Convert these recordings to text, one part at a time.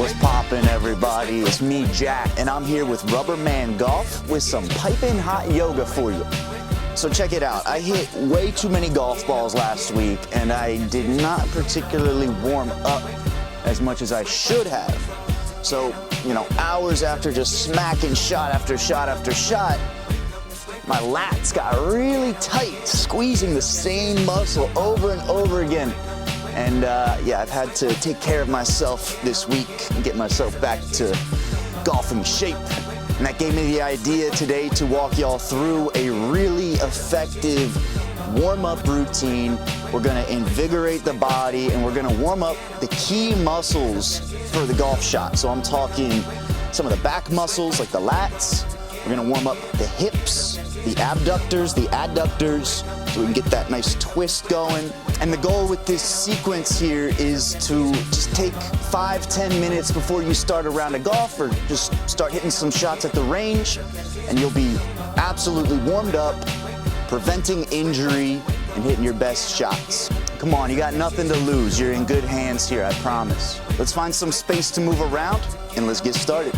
What's poppin', everybody? It's me, Jack, and I'm here with Rubberman Golf with some piping hot yoga for you. So check it out. I hit way too many golf balls last week, and I did not particularly warm up as much as I should have. So, hours after just smacking shot after shot after shot, my lats got really tight, squeezing the same muscle over and over again. And I've had to take care of myself this week and get myself back to golfing shape. And that gave me the idea today to walk y'all through a really effective warm-up routine. We're gonna invigorate the body and we're gonna warm up the key muscles for the golf shot. So I'm talking some of the back muscles like the lats. We're gonna warm up the hips, the abductors, the adductors, so we can get that nice twist going. And the goal with this sequence here is to just take 5-10 minutes before you start a round of golf, or just start hitting some shots at the range, and you'll be absolutely warmed up, preventing injury and hitting your best shots. Come on, you got nothing to lose. You're in good hands here, I promise. Let's find some space to move around and let's get started.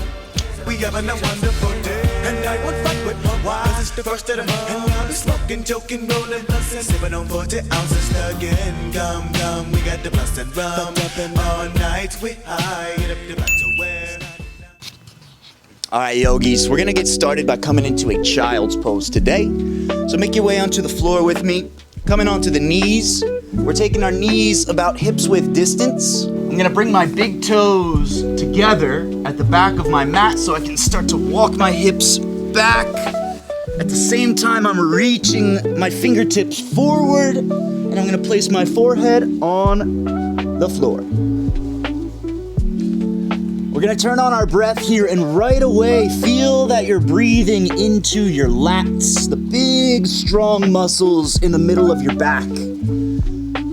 We having a wonderful day, and I won't fight with my wife. It's the first of the month, and I'll be smoking, joking, rolling, bustin', sipping on 40 ounces again. Come, we got the blunts and rum. All night we high, get up the back to where. All right, yogis, we're gonna get started by coming into a child's pose today. So make your way onto the floor with me, coming onto the knees. We're taking our knees about hips width distance. I'm gonna bring my big toes together at the back of my mat so I can start to walk my hips back. At the same time, I'm reaching my fingertips forward, and I'm gonna place my forehead on the floor. We're gonna turn on our breath here, and right away, feel that you're breathing into your lats, the big, strong muscles in the middle of your back.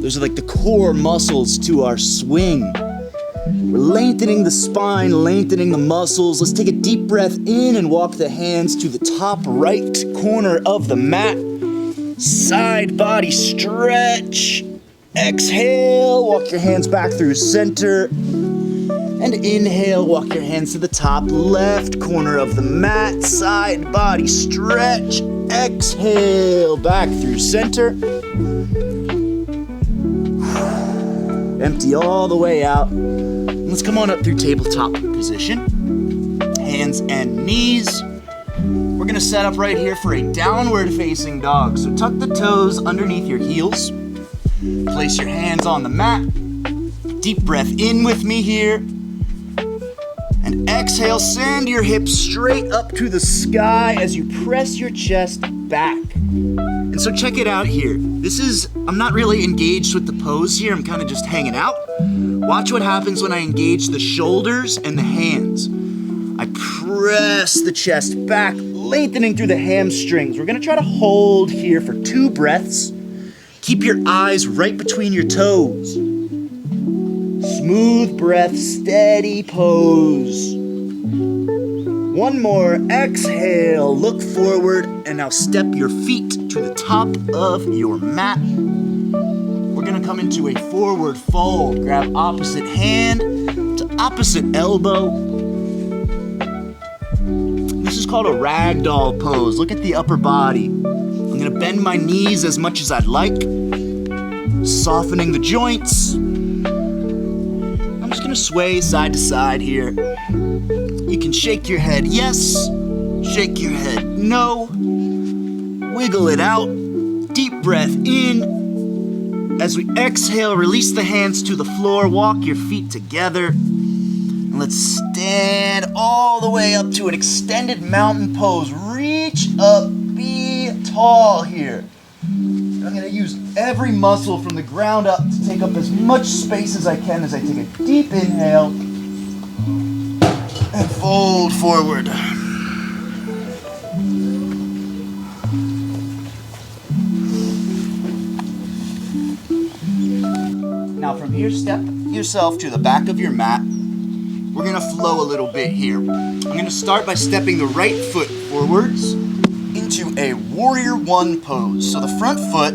Those are like the core muscles to our swing. We're lengthening the spine, lengthening the muscles. Let's take a deep breath in and walk the hands to the top right corner of the mat. Side body stretch. Exhale, walk your hands back through center. And inhale, walk your hands to the top left corner of the mat. Side body stretch. Exhale, back through center. Empty all the way out. Let's come on up through tabletop position. Hands and knees. We're gonna set up right here for a downward facing dog. So tuck the toes underneath your heels. Place your hands on the mat. Deep breath in with me here. And exhale, send your hips straight up to the sky as you press your chest back. And so check it out here. I'm not really engaged with the pose here. I'm kind of just hanging out. Watch what happens when I engage the shoulders and the hands. I press the chest back, lengthening through the hamstrings. We're gonna try to hold here for 2 breaths. Keep your eyes right between your toes. Smooth breath, steady pose. One more, exhale, look forward, and now step your feet to the top of your mat. We're gonna come into a forward fold. Grab opposite hand to opposite elbow. This is called a ragdoll pose. Look at the upper body. I'm gonna bend my knees as much as I'd like, softening the joints. I'm just gonna sway side to side here. You can shake your head yes, shake your head no, wiggle it out, deep breath in. As we exhale, release the hands to the floor, walk your feet together, and let's stand all the way up to an extended mountain pose. Reach up, be tall here. I'm gonna use every muscle from the ground up to take up as much space as I can as I take a deep inhale and fold forward. Now from here, step yourself to the back of your mat. We're gonna flow a little bit here. I'm gonna start by stepping the right foot forwards into a warrior one pose. So the front foot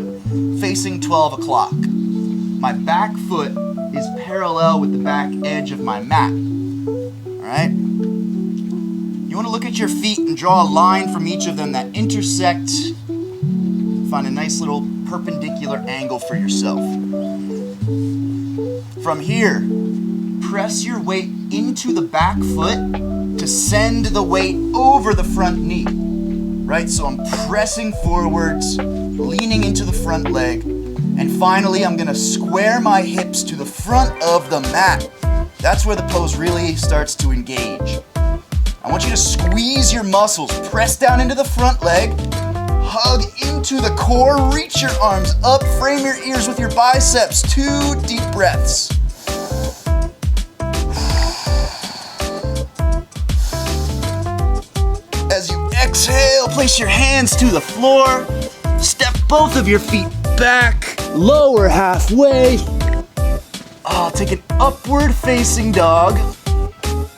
facing 12 o'clock. My back foot is parallel with the back edge of my mat. All right? You want to look at your feet and draw a line from each of them that intersect. Find a nice little perpendicular angle for yourself. From here, press your weight into the back foot to send the weight over the front knee. Right? So I'm pressing forwards, leaning into the front leg, and finally I'm gonna square my hips to the front of the mat. That's where the pose really starts to engage. I want you to squeeze your muscles, press down into the front leg, hug into the core, reach your arms up, frame your ears with your biceps. 2 deep breaths. As you exhale, place your hands to the floor. Step both of your feet back, lower halfway. Take an upward facing dog.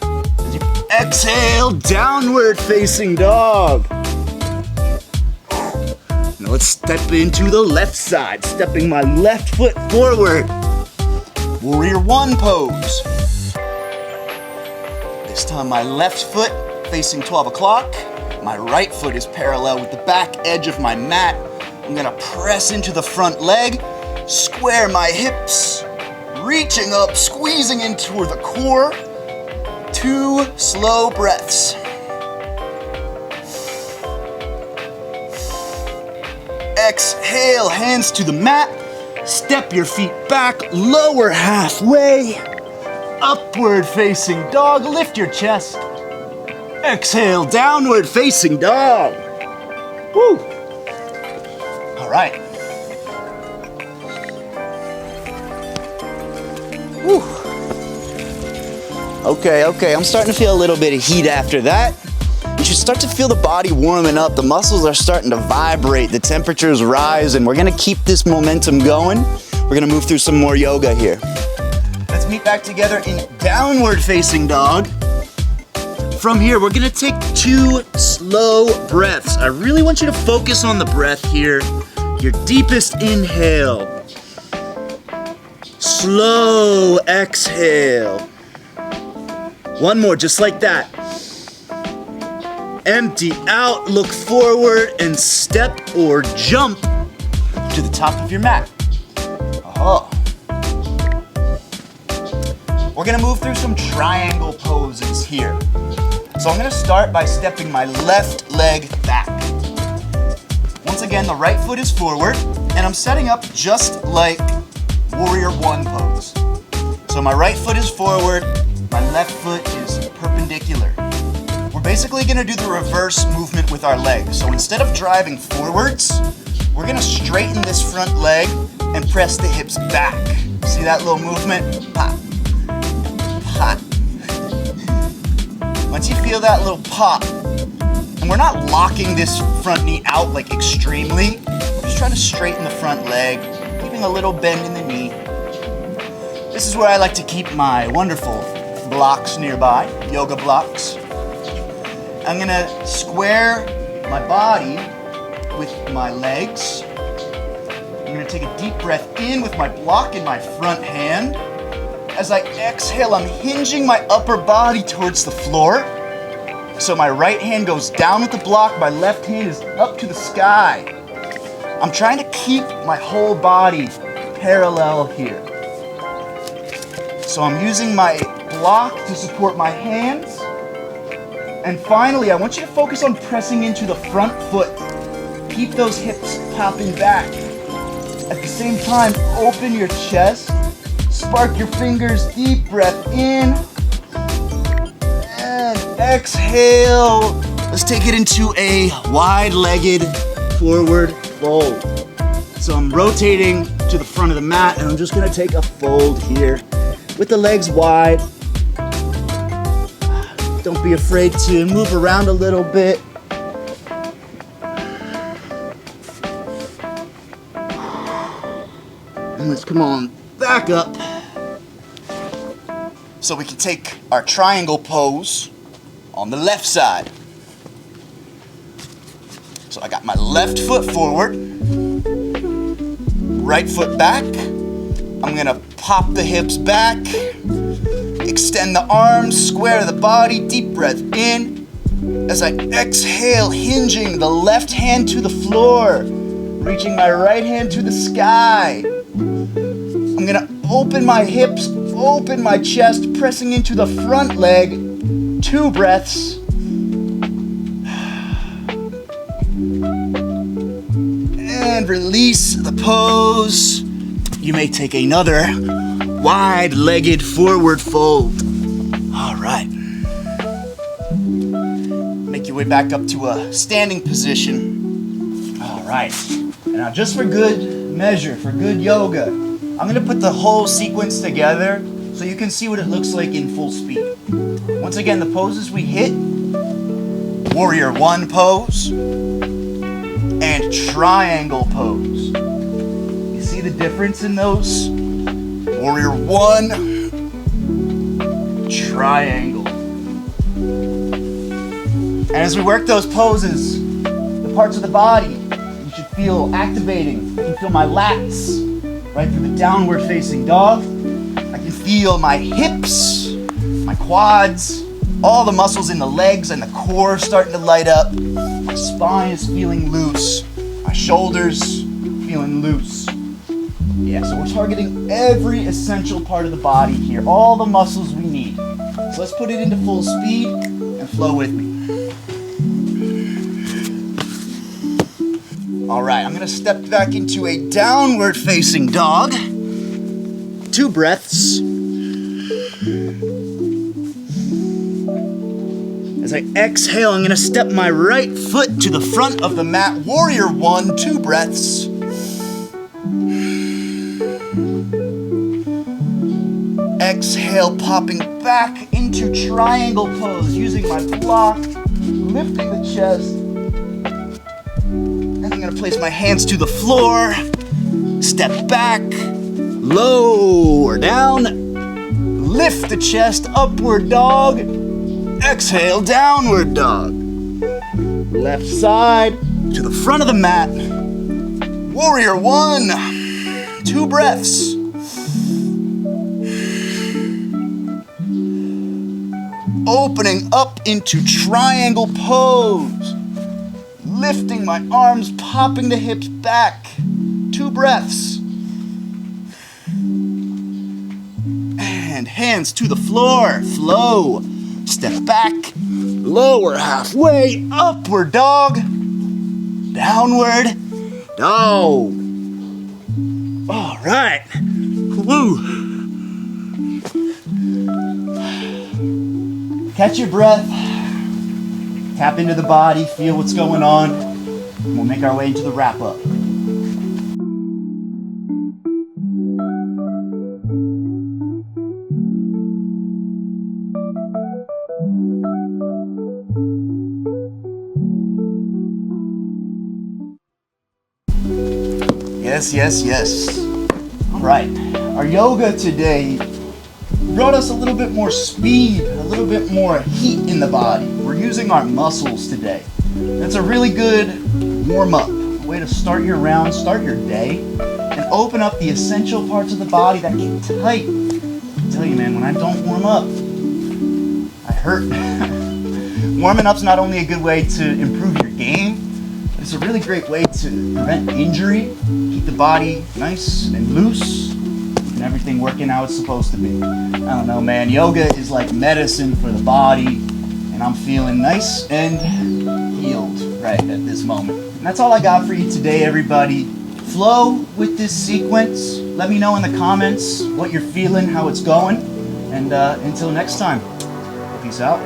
As you exhale, downward facing dog. Now let's step into the left side, stepping my left foot forward. Warrior 1 pose. This time my left foot facing 12 o'clock. My right foot is parallel with the back edge of my mat. I'm gonna press into the front leg, square my hips, reaching up, squeezing in toward the core. 2 slow breaths. Exhale, hands to the mat. Step your feet back, lower halfway. Upward facing dog, lift your chest. Exhale, downward facing dog. Woo! All right. Woo. Okay, I'm starting to feel a little bit of heat after that. You should start to feel the body warming up. The muscles are starting to vibrate. The temperature's rising. We're gonna keep this momentum going. We're gonna move through some more yoga here. Let's meet back together in downward facing dog. From here, we're gonna take 2 slow breaths. I really want you to focus on the breath here. Your deepest inhale. Slow exhale. One more, just like that. Empty out, look forward, and step or jump to the top of your mat. We're gonna move through some triangle poses here. So I'm gonna start by stepping my left leg back. Once again, the right foot is forward, and I'm setting up just like Warrior 1 pose. So my right foot is forward, my left foot is perpendicular. We're basically gonna do the reverse movement with our legs. So instead of driving forwards, we're gonna straighten this front leg and press the hips back. See that little movement? Pop, pop. Once you feel that little pop, and we're not locking this front knee out like extremely, we're just trying to straighten the front leg, keeping a little bend in the knee. This is where I like to keep my wonderful blocks nearby, yoga blocks. I'm gonna square my body with my legs. I'm gonna take a deep breath in with my block in my front hand. As I exhale, I'm hinging my upper body towards the floor. So my right hand goes down with the block, my left hand is up to the sky. I'm trying to keep my whole body parallel here. So I'm using my block to support my hands. And finally, I want you to focus on pressing into the front foot. Keep those hips popping back. At the same time, open your chest. Spark your fingers, deep breath in. And exhale. Let's take it into a wide-legged forward fold. So I'm rotating to the front of the mat, and I'm just gonna take a fold here with the legs wide. Don't be afraid to move around a little bit. And let's come on back up. So we can take our triangle pose on the left side. So I got my left foot forward, right foot back, I'm gonna pop the hips back, extend the arms, square the body, deep breath in. As I exhale, hinging the left hand to the floor, reaching my right hand to the sky. I'm gonna open my hips, open my chest, pressing into the front leg. 2 breaths. And release the pose. You may take another wide-legged forward fold. All right. Make your way back up to a standing position. All right. And now just for good measure, for good yoga, I'm gonna put the whole sequence together so you can see what it looks like in full speed. Once again, the poses we hit: Warrior 1 pose and triangle pose. You see the difference in those? Warrior 1, triangle. And as we work those poses, the parts of the body you should feel activating. I can feel my lats right through the downward facing dog. I can feel my hips, my quads, all the muscles in the legs and the core starting to light up. My spine is feeling loose. My shoulders feeling loose. Yeah, so we're targeting every essential part of the body here, all the muscles we need. So let's put it into full speed and flow with me. All right, I'm gonna step back into a downward facing dog. 2 breaths. As I exhale, I'm gonna step my right foot to the front of the mat. Warrior 1, 2 breaths. Exhale, popping back into triangle pose, using my block, lifting the chest. And I'm gonna place my hands to the floor, step back, lower down, lift the chest, upward dog, exhale, downward dog. Left side to the front of the mat. Warrior 1, 2 breaths. Opening up into triangle pose. Lifting my arms, popping the hips back. 2 breaths. And hands to the floor. Flow. Step back. Lower halfway. Upward dog. Downward dog. All right. Woo. Catch your breath, tap into the body, feel what's going on, and we'll make our way into the wrap-up. Yes, yes, yes. All right, our yoga today brought us a little bit more speed, a little bit more heat in the body. We're using our muscles today. That's a really good warm-up, a way to start your round, start your day, and open up the essential parts of the body that get tight. I tell you, man, when I don't warm up, I hurt. Warming up's not only a good way to improve your game, but it's a really great way to prevent injury, keep the body nice and loose, and everything working how it's supposed to be. I don't know, man. Yoga is like medicine for the body, and I'm feeling nice and healed right at this moment. And that's all I got for you today, everybody. Flow with this sequence. Let me know in the comments what you're feeling, how it's going, and until next time, peace out.